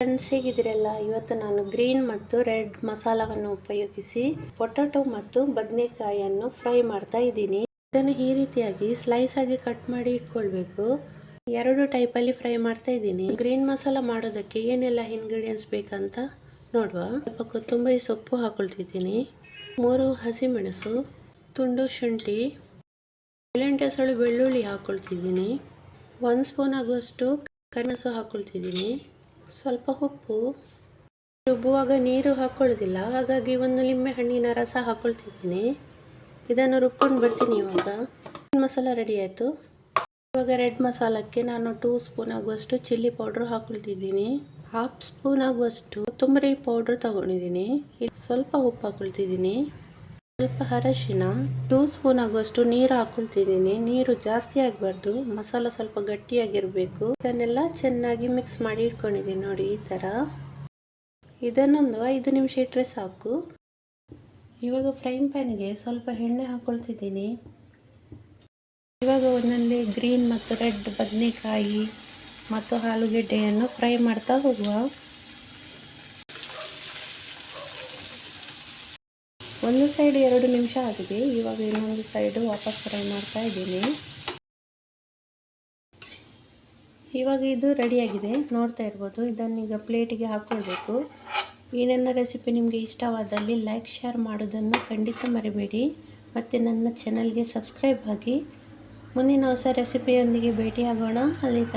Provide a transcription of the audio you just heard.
Friends, ಹೇಗಿದ್ದೀರಲ್ಲ? ಇವತ್ತು ನಾನು green ಮತ್ತು ರೆಡ್ ಮಸಾಲವನ್ನು ಉಪಯೋಗಿಸಿ ಪೊಟ್ಯಾಟೊ ಮತ್ತು ಬದನೆಕಾಯಿಯನ್ನು ಫ್ರೈ ಮಾಡ್ತಾ ಇದ್ದೀನಿ. ಇದನ್ನು ಈ ರೀತಿಯಾಗಿ ಸ್ಲೈಸ್ ಆಗಿ ಕಟ್ ಮಾಡಿ ಇಟ್ಕೊಳ್ಬೇಕು. 2 ಟೈಪಲ್ಲಿ ಫ್ರೈ ಮಾಡ್ತಾ ಇದ್ದೀನಿ. ಗ್ರೀನ್ ಮಸಾಲ ಮಾಡೋದಕ್ಕೆ ಏನೆಲ್ಲ ಇಂಗ್ರೀಡಿಯೆಂಟ್ಸ್ ಬೇಕಂತ ನೋಡುವ. ಸ್ವಲ್ಪ ಕೊತ್ತಂಬರಿ ಸೊಪ್ಪು ಹಾಕೊಳ್ತಿದ್ದೀನಿ, 3 ಹಸಿಮೆಣಸು, ತುಂಡು ಶುಂಠಿ, 7 ಎಸಳು ಬೆಳ್ಳುಳ್ಳಿ ಹಾಕೊಳ್ತಿದ್ದೀನಿ, 1 ಸ್ಪೂನ್ ಆಗುವಷ್ಟು ಕರಿಮೆಣಸು ಹಾಕೊಳ್ತಿದ್ದೀನಿ, ಸ್ವಲ್ಪ ಉಪ್ಪು. ರುಬ್ಬುವಾಗ ನೀರು ಹಾಕೊಳ್ಳೋದಿಲ್ಲ, ಹಾಗಾಗಿ 1 ಲಿಂಬೆ ಹಣ್ಣಿನ ರಸ ಹಾಕೊಳ್ತಿದ್ದೀನಿ. ಇದನ್ನು ರುಬ್ಕೊಂಡು ಬರ್ತೀನಿ. ಇವಾಗ ಮಸಾಲ ರೆಡಿ ಆಯಿತು. ಇವಾಗ ರೆಡ್ ಮಸಾಲಕ್ಕೆ ನಾನು 2 ಸ್ಪೂನ್ ಆಗುವಷ್ಟು ಚಿಲ್ಲಿ ಪೌಡ್ರ್ ಹಾಕೊಳ್ತಿದ್ದೀನಿ, 1/2 ಸ್ಪೂನ್ ಆಗುವಷ್ಟು ಕೊತ್ತಂಬರಿ ಪೌಡ್ರ್ ತಗೊಂಡಿದ್ದೀನಿ, ಸ್ವಲ್ಪ ಉಪ್ಪು ಹಾಕೊಳ್ತಿದ್ದೀನಿ, ಸ್ವಲ್ಪ ಅರಶಿನ, 2 ಸ್ಪೂನ್ ಆಗುವಷ್ಟು ನೀರು ಹಾಕೊಳ್ತಿದ್ದೀನಿ. ನೀರು ಜಾಸ್ತಿ ಆಗಬಾರ್ದು, ಮಸಾಲ ಸ್ವಲ್ಪ ಗಟ್ಟಿಯಾಗಿರಬೇಕು. ಇದನ್ನೆಲ್ಲ ಚೆನ್ನಾಗಿ ಮಿಕ್ಸ್ ಮಾಡಿ ಇಟ್ಕೊಂಡಿದ್ದೀನಿ ನೋಡಿ, ಈ ಥರ. ಇದನ್ನೊಂದು 5 ನಿಮಿಷ ಇಟ್ಟರೆ ಸಾಕು. ಇವಾಗ ಫ್ರೈಂಗ್ ಪ್ಯಾನ್ಗೆ ಸ್ವಲ್ಪ ಎಣ್ಣೆ ಹಾಕೊಳ್ತಿದ್ದೀನಿ. ಇವಾಗ ಒಂದೊಂದೇ ಗ್ರೀನ್ ಮತ್ತು ರೆಡ್ ಬದನೆಕಾಯಿ ಮತ್ತು ಆಲೂಗೆಡ್ಡೆಯನ್ನು ಫ್ರೈ ಮಾಡ್ತಾ ಹೋಗುವ. ಒಂದು ಸೈಡ್ 2 ನಿಮಿಷ ಆಗಿದೆ. ಇವಾಗ ಇನ್ನೊಂದು ಸೈಡು ವಾಪಸ್ ಫ್ರೈ ಮಾಡ್ತಾ ಇದ್ದೀನಿ. ಇವಾಗ ಇದು ರೆಡಿಯಾಗಿದೆ, ನೋಡ್ತಾ ಇರ್ಬೋದು. ಇದನ್ನೀಗ ಪ್ಲೇಟಿಗೆ ಹಾಕ್ಕೊಳ್ಬೇಕು. ಈ ನನ್ನ ರೆಸಿಪಿ ನಿಮಗೆ ಇಷ್ಟವಾದಲ್ಲಿ ಲೈಕ್, ಶೇರ್ ಮಾಡೋದನ್ನು ಖಂಡಿತ ಮರಿಬೇಡಿ. ಮತ್ತು ನನ್ನ ಚಾನಲ್ಗೆ ಸಬ್ಸ್ಕ್ರೈಬ್ ಆಗಿ. ಮುಂದಿನ ಹೊಸ ರೆಸಿಪಿಯೊಂದಿಗೆ ಭೇಟಿಯಾಗೋಣ. ಅಲ್ಲಿ